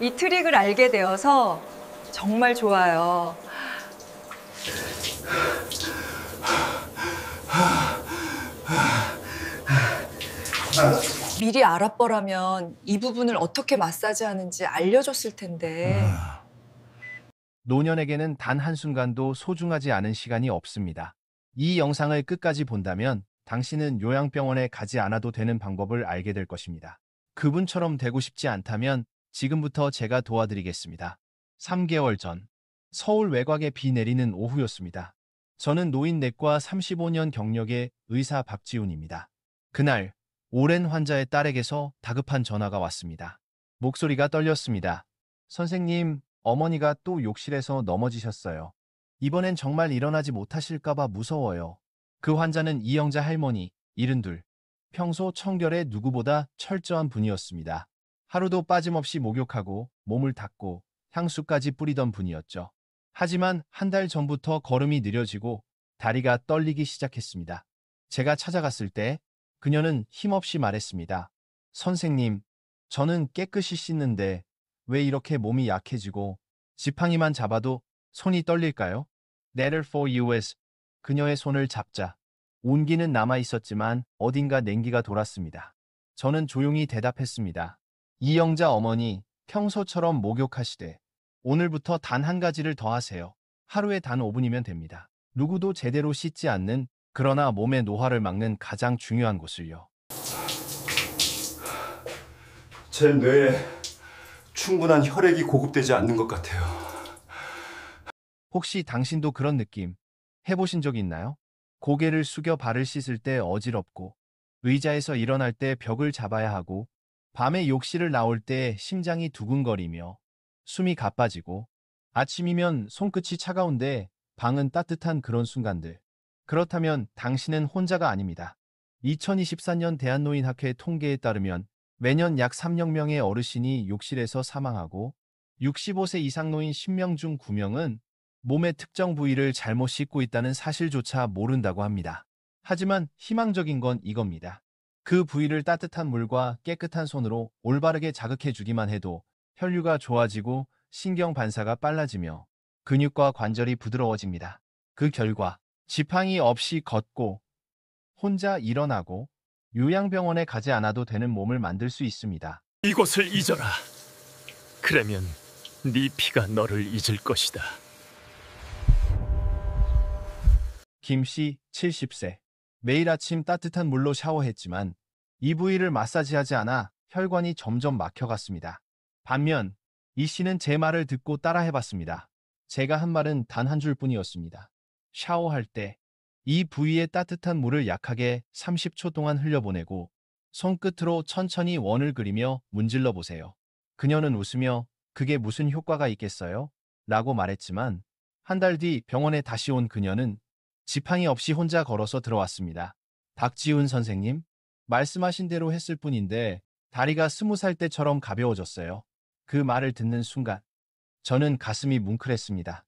이 트릭을 알게 되어서 정말 좋아요. 미리 알아보라면 이 부분을 어떻게 마사지하는지 알려줬을 텐데. 노년에게는 단 한순간도 소중하지 않은 시간이 없습니다. 이 영상을 끝까지 본다면 당신은 요양병원에 가지 않아도 되는 방법을 알게 될 것입니다. 그분처럼 되고 싶지 않다면 지금부터 제가 도와드리겠습니다. 3개월 전, 서울 외곽에 비 내리는 오후였습니다. 저는 노인내과 35년 경력의 의사 박지훈입니다. 그날, 오랜 환자의 딸에게서 다급한 전화가 왔습니다. 목소리가 떨렸습니다. 선생님, 어머니가 또 욕실에서 넘어지셨어요. 이번엔 정말 일어나지 못하실까봐 무서워요. 그 환자는 이영자 할머니, 72. 평소 청결에 누구보다 철저한 분이었습니다. 하루도 빠짐없이 목욕하고 몸을 닦고 향수까지 뿌리던 분이었죠. 하지만 한 달 전부터 걸음이 느려지고 다리가 떨리기 시작했습니다. 제가 찾아갔을 때 그녀는 힘없이 말했습니다. 선생님, 저는 깨끗이 씻는데 왜 이렇게 몸이 약해지고 지팡이만 잡아도 손이 떨릴까요? Letter for US. 그녀의 손을 잡자 온기는 남아 있었지만 어딘가 냉기가 돌았습니다. 저는 조용히 대답했습니다. 이영자 어머니, 평소처럼 목욕하시되 오늘부터 단 한 가지를 더 하세요. 하루에 단 5분이면 됩니다. 누구도 제대로 씻지 않는, 그러나 몸의 노화를 막는 가장 중요한 곳을요. 제 뇌에 충분한 혈액이 공급되지 않는 것 같아요. 혹시 당신도 그런 느낌 해보신 적 있나요? 고개를 숙여 발을 씻을 때 어지럽고, 의자에서 일어날 때 벽을 잡아야 하고, 밤에 욕실을 나올 때 심장이 두근거리며, 숨이 가빠지고, 아침이면 손끝이 차가운데 방은 따뜻한 그런 순간들. 그렇다면 당신은 혼자가 아닙니다. 2024년 대한노인학회 통계에 따르면 매년 약 3억 명의 어르신이 욕실에서 사망하고 65세 이상 노인 10명 중 9명은 몸의 특정 부위를 잘못 씻고 있다는 사실조차 모른다고 합니다. 하지만 희망적인 건 이겁니다. 그 부위를 따뜻한 물과 깨끗한 손으로 올바르게 자극해 주기만 해도 혈류가 좋아지고 신경 반사가 빨라지며 근육과 관절이 부드러워집니다. 그 결과 지팡이 없이 걷고 혼자 일어나고 요양병원에 가지 않아도 되는 몸을 만들 수 있습니다. 이곳을 잊어라. 그러면 네 피가 너를 잊을 것이다. 김씨 70세. 매일 아침 따뜻한 물로 샤워했지만 이 부위를 마사지하지 않아 혈관이 점점 막혀갔습니다. 반면 이 씨는 제 말을 듣고 따라해봤습니다. 제가 한 말은 단 한 줄뿐이었습니다. 샤워할 때 이 부위에 따뜻한 물을 약하게 30초 동안 흘려보내고 손끝으로 천천히 원을 그리며 문질러 보세요. 그녀는 웃으며 그게 무슨 효과가 있겠어요? 라고 말했지만 한 달 뒤 병원에 다시 온 그녀는 지팡이 없이 혼자 걸어서 들어왔습니다. 박지훈 선생님, 말씀하신 대로 했을 뿐인데 다리가 20살 때처럼 가벼워졌어요. 그 말을 듣는 순간 저는 가슴이 뭉클했습니다.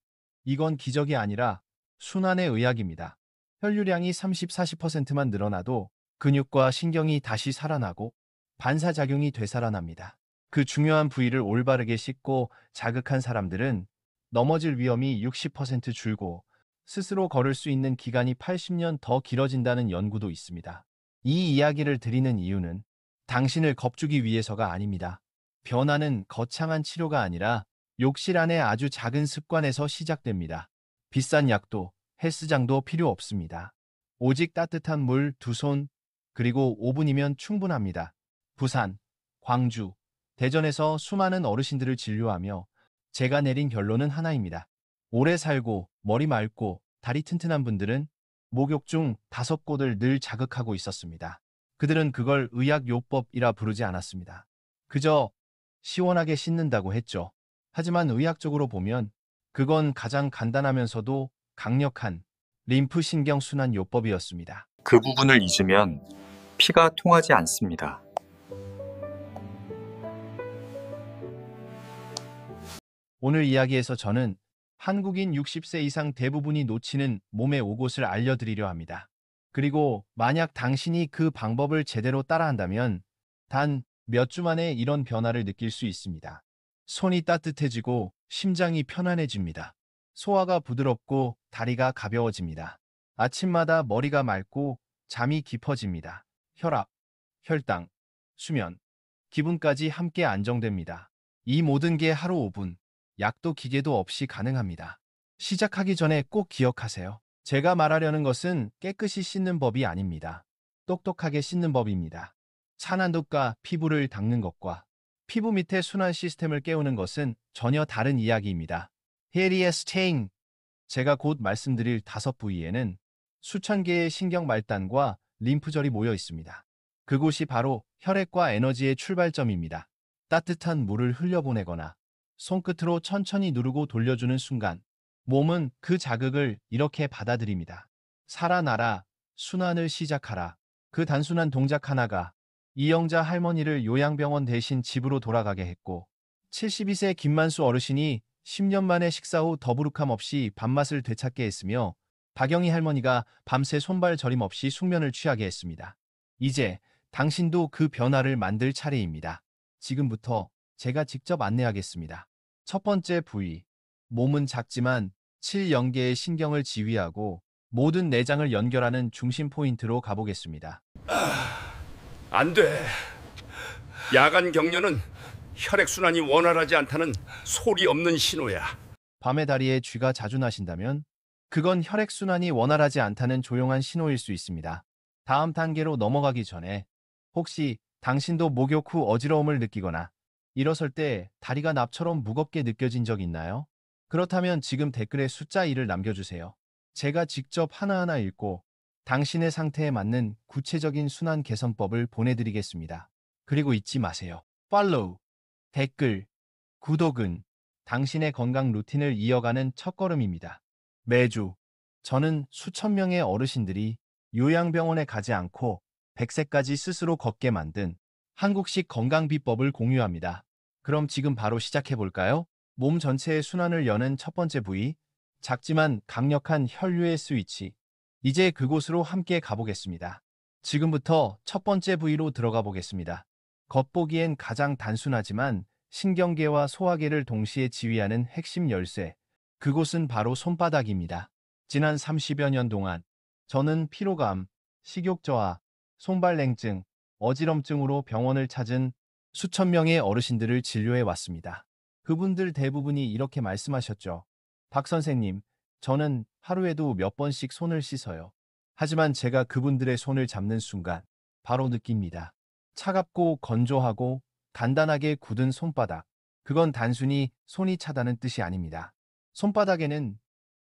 이건 기적이 아니라 순환의 의학입니다. 혈류량이 30-40%만 늘어나도 근육과 신경이 다시 살아나고 반사작용이 되살아납니다. 그 중요한 부위를 올바르게 씻고 자극한 사람들은 넘어질 위험이 60% 줄고 스스로 걸을 수 있는 기간이 80년 더 길어진다는 연구도 있습니다. 이 이야기를 드리는 이유는 당신을 겁주기 위해서가 아닙니다. 변화는 거창한 치료가 아니라 욕실 안의 아주 작은 습관에서 시작됩니다. 비싼 약도 헬스장도 필요 없습니다. 오직 따뜻한 물 2손, 그리고 5분이면 충분합니다. 부산, 광주, 대전에서 수많은 어르신들을 진료하며 제가 내린 결론은 하나입니다. 오래 살고 머리 맑고 다리 튼튼한 분들은 목욕 중 5곳을 늘 자극하고 있었습니다. 그들은 그걸 의학요법이라 부르지 않았습니다. 그저 시원하게 씻는다고 했죠. 하지만 의학적으로 보면 그건 가장 간단하면서도 강력한 림프신경 순환 요법이었습니다. 그 부분을 잊으면 피가 통하지 않습니다. 오늘 이야기에서 저는 한국인 60세 이상 대부분이 놓치는 몸의 5곳을 알려드리려 합니다. 그리고 만약 당신이 그 방법을 제대로 따라한다면 단 몇 주 만에 이런 변화를 느낄 수 있습니다. 손이 따뜻해지고 심장이 편안해집니다. 소화가 부드럽고 다리가 가벼워집니다. 아침마다 머리가 맑고 잠이 깊어집니다. 혈압, 혈당, 수면, 기분까지 함께 안정됩니다. 이 모든 게 하루 5분, 약도 기계도 없이 가능합니다. 시작하기 전에 꼭 기억하세요. 제가 말하려는 것은 깨끗이 씻는 법이 아닙니다. 똑똑하게 씻는 법입니다. 찬한독과 피부를 닦는 것과 피부 밑에 순환 시스템을 깨우는 것은 전혀 다른 이야기입니다. 헤리의 스테잉, 제가 곧 말씀드릴 5부위에는 수천 개의 신경 말단과 림프절이 모여 있습니다. 그곳이 바로 혈액과 에너지의 출발점입니다. 따뜻한 물을 흘려보내거나 손끝으로 천천히 누르고 돌려주는 순간 몸은 그 자극을 이렇게 받아들입니다. 살아나라, 순환을 시작하라. 그 단순한 동작 하나가 이영자 할머니를 요양병원 대신 집으로 돌아가게 했고 72세 김만수 어르신이 10년 만에 식사 후 더부룩함 없이 밥맛을 되찾게 했으며 박영희 할머니가 밤새 손발 저림 없이 숙면을 취하게 했습니다. 이제 당신도 그 변화를 만들 차례입니다. 지금부터 제가 직접 안내하겠습니다. 첫 번째 부위, 몸은 작지만 7연계의 신경을 지휘하고 모든 내장을 연결하는 중심 포인트로 가보겠습니다. 안 돼. 야간 경련은 혈액순환이 원활하지 않다는 소리 없는 신호야. 밤에 다리에 쥐가 자주 나신다면 그건 혈액순환이 원활하지 않다는 조용한 신호일 수 있습니다. 다음 단계로 넘어가기 전에 혹시 당신도 목욕 후 어지러움을 느끼거나 일어설 때 다리가 납처럼 무겁게 느껴진 적 있나요? 그렇다면 지금 댓글에 숫자 1을 남겨주세요. 제가 직접 하나하나 읽고 당신의 상태에 맞는 구체적인 순환 개선법을 보내드리겠습니다. 그리고 잊지 마세요. 팔로우, 댓글, 구독은 당신의 건강 루틴을 이어가는 첫걸음입니다. 매주 저는 수천 명의 어르신들이 요양병원에 가지 않고 100세까지 스스로 걷게 만든 한국식 건강 비법을 공유합니다. 그럼 지금 바로 시작해 볼까요? 몸 전체의 순환을 여는 첫 번째 부위, 작지만 강력한 혈류의 스위치. 이제 그곳으로 함께 가보겠습니다. 지금부터 첫 번째 부위로 들어가 보겠습니다. 겉보기엔 가장 단순하지만 신경계와 소화계를 동시에 지휘하는 핵심 열쇠. 그곳은 바로 손바닥입니다. 지난 30여 년 동안 저는 피로감, 식욕저하, 손발냉증, 어지럼증으로 병원을 찾은 수천 명의 어르신들을 진료해 왔습니다. 그분들 대부분이 이렇게 말씀하셨죠. 박 선생님, 저는 하루에도 몇 번씩 손을 씻어요. 하지만 제가 그분들의 손을 잡는 순간 바로 느낍니다. 차갑고 건조하고 단단하게 굳은 손바닥. 그건 단순히 손이 차다는 뜻이 아닙니다. 손바닥에는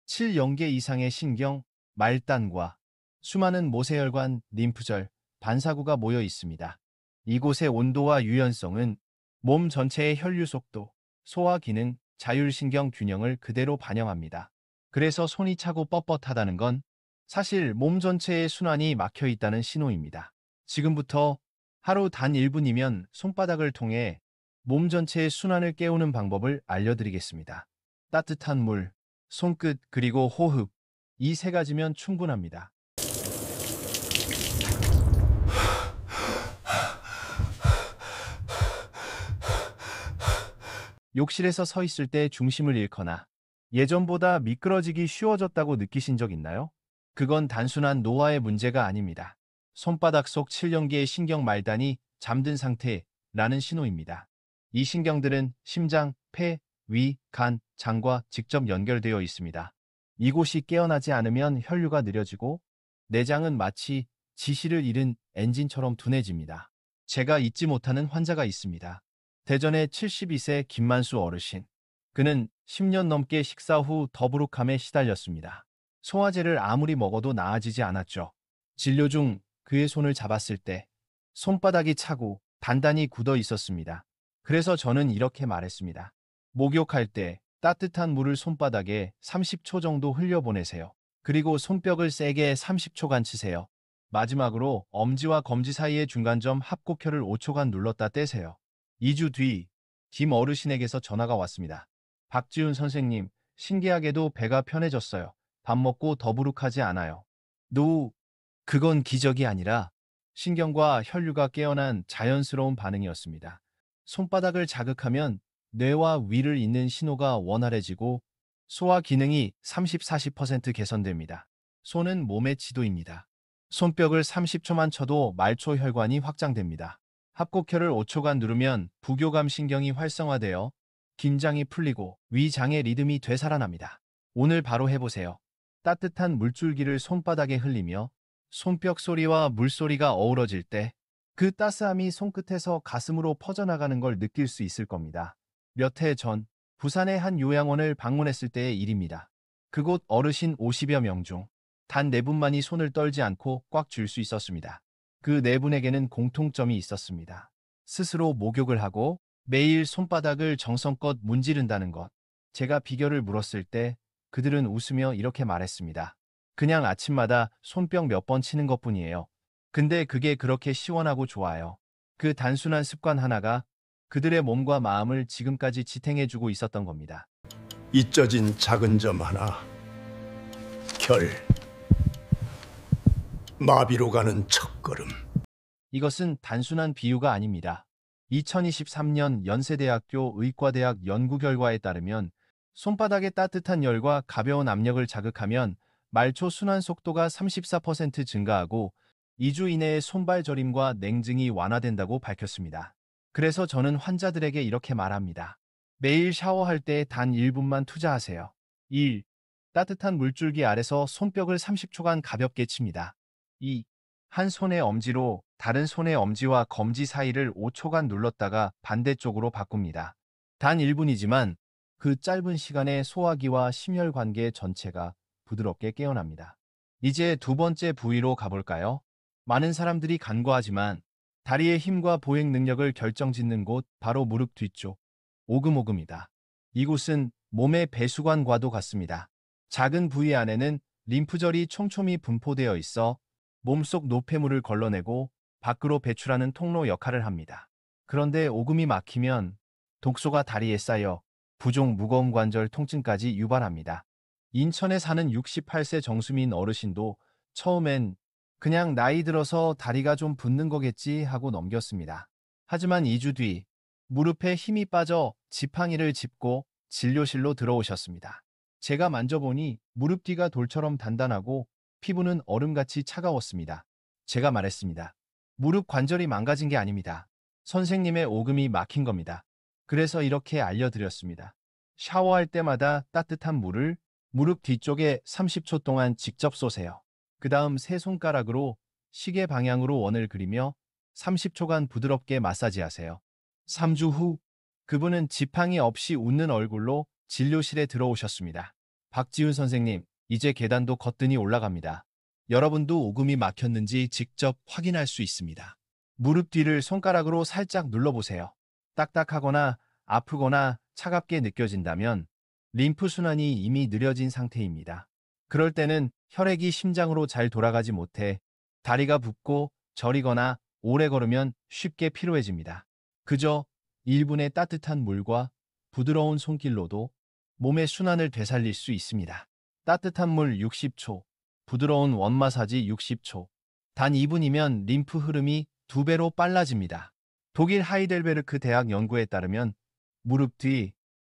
7연계 이상의 신경, 말단과 수많은 모세혈관, 림프절, 반사구가 모여 있습니다. 이곳의 온도와 유연성은 몸 전체의 혈류 속도, 소화 기능, 자율신경 균형을 그대로 반영합니다. 그래서 손이 차고 뻣뻣하다는 건 사실 몸 전체의 순환이 막혀 있다는 신호입니다. 지금부터 하루 단 1분이면 손바닥을 통해 몸 전체의 순환을 깨우는 방법을 알려드리겠습니다. 따뜻한 물, 손끝 그리고 호흡, 이 세 가지면 충분합니다. 욕실에서 서 있을 때 중심을 잃거나 예전보다 미끄러지기 쉬워졌다고 느끼신 적 있나요? 그건 단순한 노화의 문제가 아닙니다. 손바닥 속 7연계의 신경 말단이 잠든 상태라는 신호입니다. 이 신경들은 심장, 폐, 위, 간, 장과 직접 연결되어 있습니다. 이곳이 깨어나지 않으면 혈류가 느려지고 내장은 마치 지시를 잃은 엔진처럼 둔해집니다. 제가 잊지 못하는 환자가 있습니다. 대전의 72세 김만수 어르신. 그는 10년 넘게 식사 후 더부룩함에 시달렸습니다. 소화제를 아무리 먹어도 나아지지 않았죠. 진료 중 그의 손을 잡았을 때 손바닥이 차고 단단히 굳어 있었습니다. 그래서 저는 이렇게 말했습니다. 목욕할 때 따뜻한 물을 손바닥에 30초 정도 흘려보내세요. 그리고 손뼉을 세게 30초간 치세요. 마지막으로 엄지와 검지 사이의 중간점 합곡혈을 5초간 눌렀다 떼세요. 2주 뒤 김 어르신에게서 전화가 왔습니다. 박지훈 선생님, 신기하게도 배가 편해졌어요. 밥 먹고 더부룩하지 않아요. 그건 기적이 아니라 신경과 혈류가 깨어난 자연스러운 반응이었습니다. 손바닥을 자극하면 뇌와 위를 잇는 신호가 원활해지고 소화 기능이 30-40% 개선됩니다. 손은 몸의 지도입니다. 손뼉을 30초만 쳐도 말초 혈관이 확장됩니다. 합곡혈을 5초간 누르면 부교감 신경이 활성화되어 긴장이 풀리고 위장의 리듬이 되살아납니다. 오늘 바로 해보세요. 따뜻한 물줄기를 손바닥에 흘리며 손뼉 소리와 물소리가 어우러질 때 그 따스함이 손끝에서 가슴으로 퍼져나가는 걸 느낄 수 있을 겁니다. 몇 해 전 부산의 한 요양원을 방문했을 때의 일입니다. 그곳 어르신 50여 명 중 단 4분만이 손을 떨지 않고 꽉 쥘 수 있었습니다. 그 4분에게는 공통점이 있었습니다. 스스로 목욕을 하고 매일 손바닥을 정성껏 문지른다는 것. 제가 비결을 물었을 때 그들은 웃으며 이렇게 말했습니다. 그냥 아침마다 손뼉 몇 번 치는 것뿐이에요. 근데 그게 그렇게 시원하고 좋아요. 그 단순한 습관 하나가 그들의 몸과 마음을 지금까지 지탱해주고 있었던 겁니다. 잊혀진 작은 점 하나. 결. 마비로 가는 첫걸음. 이것은 단순한 비유가 아닙니다. 2023년 연세대학교 의과대학 연구 결과에 따르면 손바닥의 따뜻한 열과 가벼운 압력을 자극하면 말초 순환 속도가 34% 증가하고 2주 이내에 손발 저림과 냉증이 완화된다고 밝혔습니다. 그래서 저는 환자들에게 이렇게 말합니다. 매일 샤워할 때 단 1분만 투자하세요. 1. 따뜻한 물줄기 아래서 손뼉을 30초간 가볍게 칩니다. 2. 한 손의 엄지로 다른 손의 엄지와 검지 사이를 5초간 눌렀다가 반대쪽으로 바꿉니다. 단 1분이지만 그 짧은 시간에 소화기와 심혈관계 전체가 부드럽게 깨어납니다. 이제 두 번째 부위로 가볼까요? 많은 사람들이 간과하지만 다리의 힘과 보행 능력을 결정짓는 곳 바로 무릎 뒤쪽 오금오금이다. 이곳은 몸의 배수관과도 같습니다. 작은 부위 안에는 림프절이 촘촘히 분포되어 있어 몸속 노폐물을 걸러내고 밖으로 배출하는 통로 역할을 합니다. 그런데 오금이 막히면 독소가 다리에 쌓여 부종 무거운 관절 통증까지 유발합니다. 인천에 사는 68세 정수민 어르신도 처음엔 그냥 나이 들어서 다리가 좀 붓는 거겠지 하고 넘겼습니다. 하지만 2주 뒤 무릎에 힘이 빠져 지팡이를 짚고 진료실로 들어오셨습니다. 제가 만져보니 무릎 뒤가 돌처럼 단단하고 피부는 얼음같이 차가웠습니다. 제가 말했습니다. 무릎 관절이 망가진 게 아닙니다. 선생님의 오금이 막힌 겁니다. 그래서 이렇게 알려드렸습니다. 샤워할 때마다 따뜻한 물을 무릎 뒤쪽에 30초 동안 직접 쏘세요. 그 다음 세 손가락으로 시계 방향으로 원을 그리며 30초간 부드럽게 마사지하세요. 3주 후 그분은 지팡이 없이 웃는 얼굴로 진료실에 들어오셨습니다. 박지훈 선생님, 이제 계단도 거뜬히 올라갑니다. 여러분도 오금이 막혔는지 직접 확인할 수 있습니다. 무릎 뒤를 손가락으로 살짝 눌러보세요. 딱딱하거나 아프거나 차갑게 느껴진다면 림프 순환이 이미 느려진 상태입니다. 그럴 때는 혈액이 심장으로 잘 돌아가지 못해 다리가 붓고 저리거나 오래 걸으면 쉽게 피로해집니다. 그저 1분의 따뜻한 물과 부드러운 손길로도 몸의 순환을 되살릴 수 있습니다. 따뜻한 물 60초, 부드러운 원마사지 60초. 단 2분이면 림프 흐름이 2배로 빨라집니다. 독일 하이델베르크 대학 연구에 따르면 무릎 뒤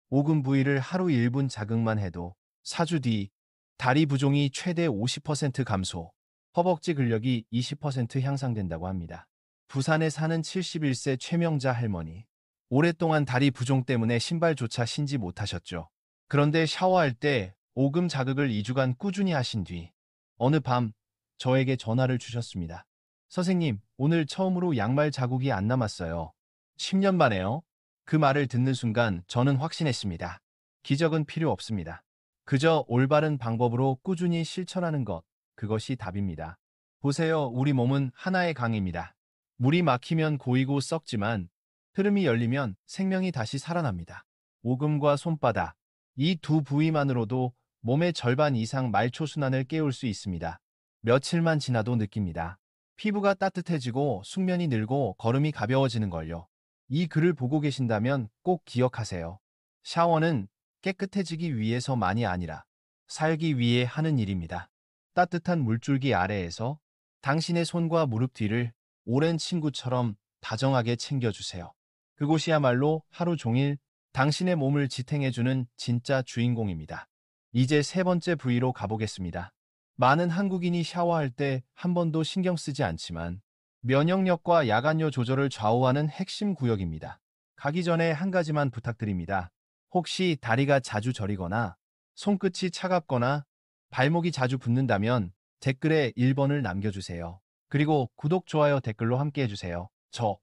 오금 부위를 하루 1분 자극만 해도 4주 뒤 다리 부종이 최대 50% 감소, 허벅지 근력이 20% 향상된다고 합니다. 부산에 사는 71세 최명자 할머니. 오랫동안 다리 부종 때문에 신발조차 신지 못하셨죠. 그런데 샤워할 때 오금 자극을 2주간 꾸준히 하신 뒤 어느 밤 저에게 전화를 주셨습니다. 선생님, 오늘 처음으로 양말 자국이 안 남았어요. 10년 만에요. 그 말을 듣는 순간 저는 확신했습니다. 기적은 필요 없습니다. 그저 올바른 방법으로 꾸준히 실천하는 것, 그것이 답입니다. 보세요, 우리 몸은 하나의 강입니다. 물이 막히면 고이고 썩지만 흐름이 열리면 생명이 다시 살아납니다. 오금과 손바닥, 이 두 부위만으로도 몸의 절반 이상 말초 순환을 깨울 수 있습니다. 며칠만 지나도 느낍니다. 피부가 따뜻해지고 숙면이 늘고 걸음이 가벼워지는 걸요. 이 글을 보고 계신다면 꼭 기억하세요. 샤워는 깨끗해지기 위해서만이 아니라 살기 위해 하는 일입니다. 따뜻한 물줄기 아래에서 당신의 손과 무릎 뒤를 오랜 친구처럼 다정하게 챙겨주세요. 그곳이야말로 하루 종일 당신의 몸을 지탱해주는 진짜 주인공입니다. 이제 세 번째 부위로 가보겠습니다. 많은 한국인이 샤워할 때 한 번도 신경 쓰지 않지만 면역력과 야간요 조절을 좌우하는 핵심 구역입니다. 가기 전에 한 가지만 부탁드립니다. 혹시 다리가 자주 저리거나 손끝이 차갑거나 발목이 자주 붓는다면 댓글에 1번을 남겨주세요. 그리고 구독, 좋아요, 댓글로 함께 해주세요. 저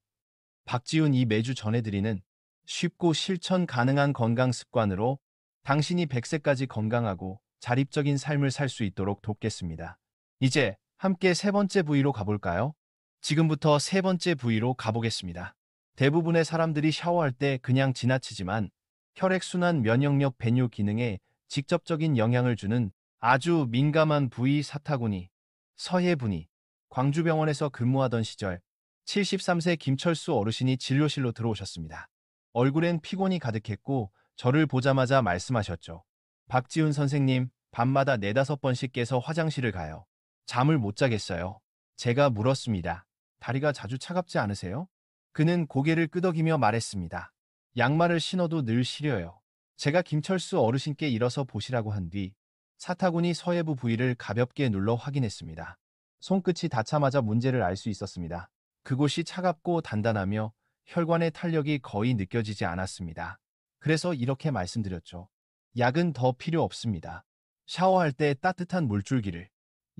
박지훈이 매주 전해드리는 쉽고 실천 가능한 건강 습관으로 당신이 100세까지 건강하고 자립적인 삶을 살 수 있도록 돕겠습니다. 이제 함께 세 번째 부위로 가볼까요? 지금부터 세 번째 부위로 가보겠습니다. 대부분의 사람들이 샤워할 때 그냥 지나치지만 혈액순환, 면역력, 배뇨 기능에 직접적인 영향을 주는 아주 민감한 부위 사타구니, 서예분이 광주병원에서 근무하던 시절 73세 김철수 어르신이 진료실로 들어오셨습니다. 얼굴엔 피곤이 가득했고 저를 보자마자 말씀하셨죠. 박지훈 선생님, 밤마다 4~5번씩 깨서 화장실을 가요. 잠을 못 자겠어요. 제가 물었습니다. 다리가 자주 차갑지 않으세요? 그는 고개를 끄덕이며 말했습니다. 양말을 신어도 늘 시려요. 제가 김철수 어르신께 일어서 보시라고 한 뒤 사타구니 서예부 부위를 가볍게 눌러 확인했습니다. 손끝이 닿자마자 문제를 알 수 있었습니다. 그곳이 차갑고 단단하며 혈관의 탄력이 거의 느껴지지 않았습니다. 그래서 이렇게 말씀드렸죠. 약은 더 필요 없습니다. 샤워할 때 따뜻한 물줄기를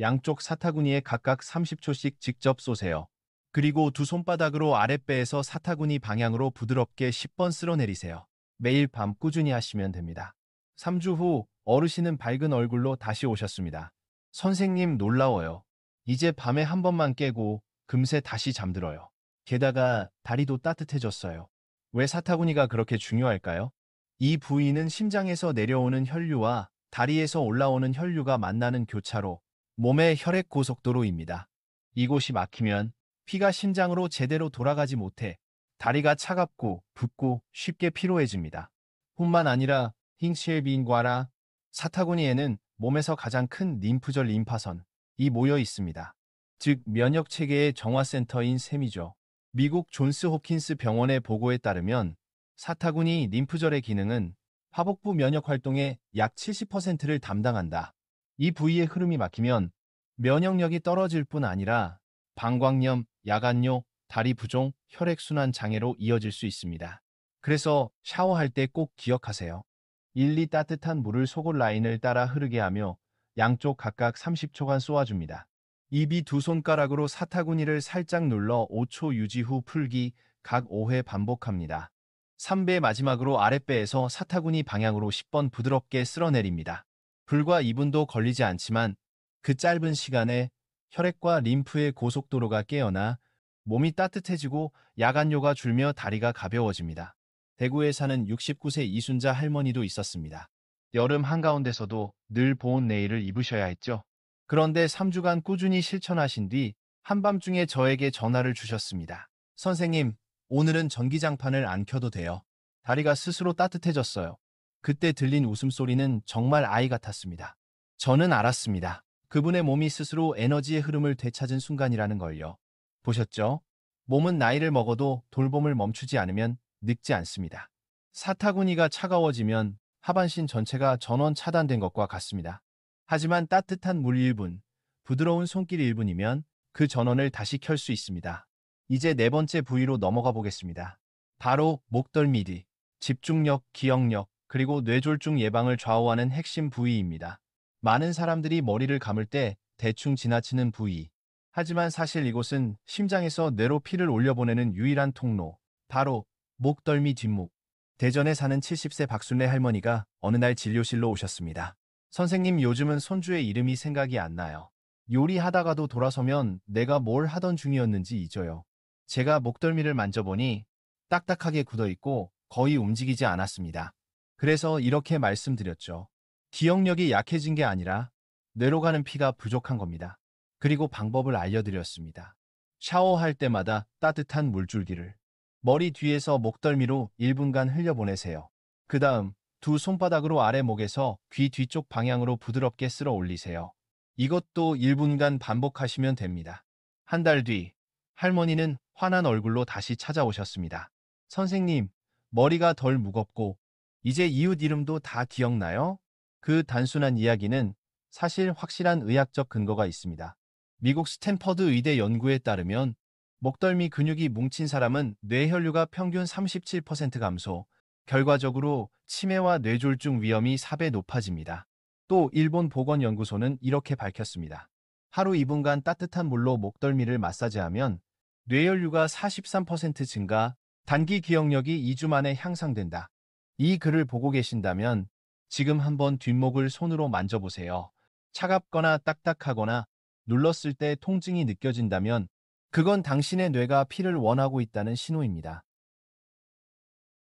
양쪽 사타구니에 각각 30초씩 직접 쏘세요. 그리고 두 손바닥으로 아랫배에서 사타구니 방향으로 부드럽게 10번 쓸어내리세요. 매일 밤 꾸준히 하시면 됩니다. 3주 후 어르신은 밝은 얼굴로 다시 오셨습니다. 선생님, 놀라워요. 이제 밤에 한 번만 깨고 금세 다시 잠들어요. 게다가 다리도 따뜻해졌어요. 왜 사타구니가 그렇게 중요할까요? 이 부위는 심장에서 내려오는 혈류와 다리에서 올라오는 혈류가 만나는 교차로 몸의 혈액 고속도로입니다. 이곳이 막히면 피가 심장으로 제대로 돌아가지 못해 다리가 차갑고 붓고 쉽게 피로해집니다. 뿐만 아니라 힝실빈과라 사타구니에는 몸에서 가장 큰 림프절 림파선이 모여 있습니다. 즉 면역체계의 정화센터인 셈이죠. 미국 존스 홉킨스 병원의 보고에 따르면 사타구니 림프절의 기능은 하복부 면역 활동의 약 70%를 담당한다. 이 부위의 흐름이 막히면 면역력이 떨어질 뿐 아니라 방광염, 야간요, 다리 부종, 혈액순환 장애로 이어질 수 있습니다. 그래서 샤워할 때 꼭 기억하세요. 1~2 따뜻한 물을 속옷 라인을 따라 흐르게 하며 양쪽 각각 30초간 쏘아줍니다. 입이 두 손가락으로 사타구니를 살짝 눌러 5초 유지 후 풀기, 각 5회 반복합니다. 3배 마지막으로 아랫배에서 사타구니 방향으로 10번 부드럽게 쓸어내립니다. 불과 2분도 걸리지 않지만 그 짧은 시간에 혈액과 림프의 고속도로가 깨어나 몸이 따뜻해지고 야간요가 줄며 다리가 가벼워집니다. 대구에 사는 69세 이순자 할머니도 있었습니다. 여름 한가운데서도 늘 보온 네일을 입으셔야 했죠. 그런데 3주간 꾸준히 실천하신 뒤 한밤중에 저에게 전화를 주셨습니다. 선생님, 오늘은 전기장판을 안 켜도 돼요. 다리가 스스로 따뜻해졌어요. 그때 들린 웃음소리는 정말 아이 같았습니다. 저는 알았습니다. 그분의 몸이 스스로 에너지의 흐름을 되찾은 순간이라는 걸요. 보셨죠? 몸은 나이를 먹어도 돌봄을 멈추지 않으면 늙지 않습니다. 사타구니가 차가워지면 하반신 전체가 전원 차단된 것과 같습니다. 하지만 따뜻한 물 1분, 부드러운 손길 1분이면 그 전원을 다시 켤 수 있습니다. 이제 네 번째 부위로 넘어가 보겠습니다. 바로 목덜미뒤, 집중력, 기억력, 그리고 뇌졸중 예방을 좌우하는 핵심 부위입니다. 많은 사람들이 머리를 감을 때 대충 지나치는 부위. 하지만 사실 이곳은 심장에서 뇌로 피를 올려보내는 유일한 통로, 바로 목덜미 뒷목. 대전에 사는 70세 박순례 할머니가 어느 날 진료실로 오셨습니다. 선생님, 요즘은 손주의 이름이 생각이 안 나요. 요리하다가도 돌아서면 내가 뭘 하던 중이었는지 잊어요. 제가 목덜미를 만져보니 딱딱하게 굳어있고 거의 움직이지 않았습니다. 그래서 이렇게 말씀드렸죠. 기억력이 약해진 게 아니라 뇌로 가는 피가 부족한 겁니다. 그리고 방법을 알려드렸습니다. 샤워할 때마다 따뜻한 물줄기를 머리 뒤에서 목덜미로 1분간 흘려보내세요. 그 다음 두 손바닥으로 아래목에서 귀 뒤쪽 방향으로 부드럽게 쓸어 올리세요. 이것도 1분간 반복하시면 됩니다. 한 달 뒤 할머니는 환한 얼굴로 다시 찾아오셨습니다. 선생님, 머리가 덜 무겁고 이제 이웃 이름도 다 기억나요? 그 단순한 이야기는 사실 확실한 의학적 근거가 있습니다. 미국 스탠퍼드 의대 연구에 따르면 목덜미 근육이 뭉친 사람은 뇌혈류가 평균 37% 감소, 결과적으로 치매와 뇌졸중 위험이 4배 높아집니다. 또 일본 보건연구소는 이렇게 밝혔습니다. 하루 2분간 따뜻한 물로 목덜미를 마사지하면 뇌혈류가 43% 증가, 단기 기억력이 2주 만에 향상된다. 이 글을 보고 계신다면 지금 한번 뒷목을 손으로 만져보세요. 차갑거나 딱딱하거나 눌렀을 때 통증이 느껴진다면 그건 당신의 뇌가 피를 원하고 있다는 신호입니다.